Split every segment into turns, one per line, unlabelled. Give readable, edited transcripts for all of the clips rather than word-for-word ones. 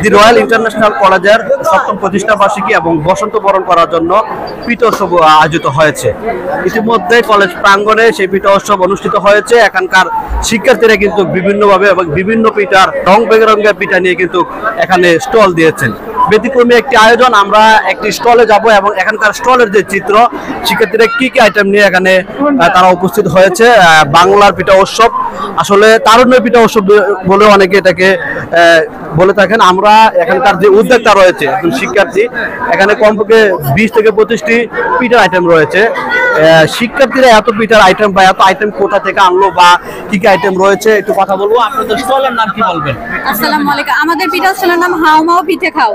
দি royal international কলেজের ৭ম প্রতিষ্ঠা বার্ষিকী এবং বসন্ত বরণ করার জন্য পিঠা উৎসব আয়োজিত হয়েছে। ইতিমধ্যে কলেজ প্রাঙ্গণে সেই পিঠা উৎসব অনুষ্ঠিত হয়েছে। এখানকার শিক্ষার্থীরা কিন্তু বিভিন্নভাবে এবং বিভিন্ন পিঠার রং বেরঙের পিঠা নিয়ে কিন্তু এখানে স্টল দিয়েছেন। ব্যতিক্রমী একটি আয়োজন। আমরা একটি স্টলে যাব এবং এখানকার স্টলের যে চিত্র, শিক্ষার্থীরা কি কি আইটেম নিয়ে এখানে তারা উপস্থিত হয়েছে। বাংলার পিঠা উৎসব, আসলে তারুণ্যের পিঠা উৎসব বলেও অনেকে এটাকে বলে থাকেন। আমরা এখানকার যে উদ্যোক্তা রয়েছে, একজন শিক্ষার্থী, এখানে কমপক্ষে 20 থেকে 25টি পিঠার আইটেম রয়েছে। শিক্ষার্থীরা এত পিঠার আইটেম বা এত আইটেম কোথা থেকে আনলো বা কি কি আইটেম রয়েছে একটু কথা বলবো। আপনাদের স্টলের নাম কি বলবেন?
আসসালামু আলাইকুম। আমাদের পিঠা স্টলের নাম হাও মাও পিঠে খাও।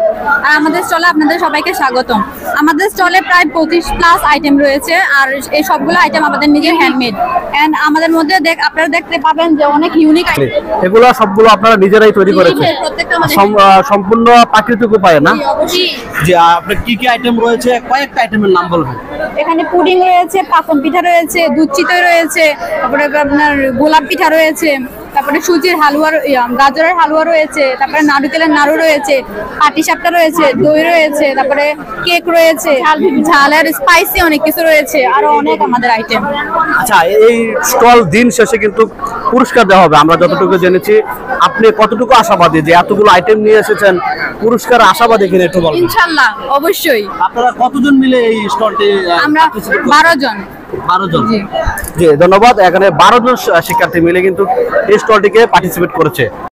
আর আমাদের স্টলে আপনাদের সবাইকে স্বাগতম। আমাদের স্টলে প্রায় 25+ আইটেম রয়েছে, আর এই সবগুলো আইটেম আমাদের নিজের হ্যান্ডমেড। এন্ড আমাদের মধ্যে আপনারা দেখতে পাবেন যে অনেক ইউনিক আইটেম।
এগুলো সবগুলো আপনারা নিজেরাই তৈরি করেছেন, সম্পূর্ণ প্রাকৃতিক উপায়ে না? জি। আপনার কি কি আইটেম রয়েছে, কয়েকটা আইটেমের নাম বলবেন?
এখানে পুডিং রয়েছে, পাপন পিঠা রয়েছে, দুধ চিতই রয়েছে, তারপরে আপনার গোলাপ পিঠা রয়েছে, তারপরে সুজির হালুয়া, গাজরের হালুয়া রয়েছে, তারপরে নারকেলের নাড়ু রয়েছে, পাটিসাপটা রয়েছে, দই রয়েছে, তারপরে কেক রয়েছে, ঝাল আর স্পাইসি অনেক কিছু রয়েছে, আরো অনেক আমাদের আইটেম।
আচ্ছা, এই স্টল দিন শেষে কিন্তু পুরস্কার দেওয়া হবে। আমরা যতটুকু জেনেছি, আপনি কতটুকু আশাবাদী যে এতগুলো আইটেম নিয়ে এসেছেন, পুরস্কার আশাবাদী কিনা একটু বলুন।
ইনশাআল্লাহ, অবশ্যই।
আপনারা কতজন মিলে এই স্টলটি?
আমরা 12 জন।
12 জন। জি, ধন্যবাদ। এখানে 12 জন শিক্ষার্থী মিলে কিন্তু এই স্টলটিকে পার্টিসিপেট করেছে।